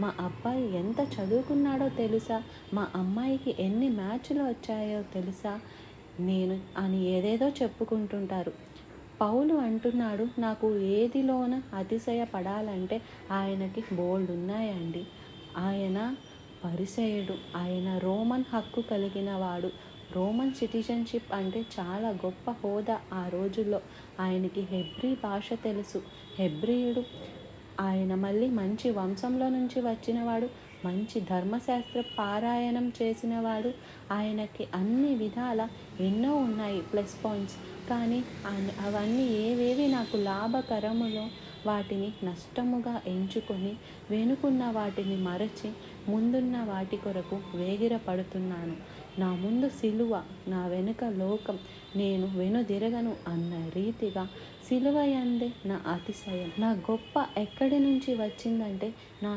మా అబ్బాయి ఎంత చదువుకున్నాడో తెలుసా, మా అమ్మాయికి ఎన్ని మ్యాచ్లు వచ్చాయో తెలుసా నేను అని ఏదేదో చెప్పుకుంటుంటారు. పౌలు అంటున్నాడు, నాకు ఏదిలోన అతిశయపడాలంటే ఆయనకి బోల్డ్ ఉన్నాయండి. ఆయన పరిసయుడు, ఆయన రోమన్ హక్కు కలిగిన వాడు. రోమన్ సిటిజన్షిప్ అంటే చాలా గొప్ప హోదా ఆ రోజుల్లో. ఆయనకి హెబ్రీ భాష తెలుసు, హెబ్రీయుడు. ఆయన మళ్ళీ మంచి వంశంలో నుంచి వచ్చినవాడు, మంచి ధర్మశాస్త్ర పారాయణం చేసినవాడు. ఆయనకి అన్ని విధాల ఎన్నో ఉన్నాయి ప్లస్ పాయింట్స్. కానీ అవన్నీ ఏవేవి నాకు లాభకరములో వాటిని నష్టముగా ఎంచుకొని వెనుకున్న వాటిని మరచి ముందున్న వాటి కొరకు వేగిరపడుతున్నాను. నా ముందు సిలువ, నా వెనుక లోకం, నేను వెనుదిరగను అన్న రీతిగా సిలువ యందే నా అతిశయం, నా గొప్ప ఎక్కడి నుంచి వచ్చిందంటే నా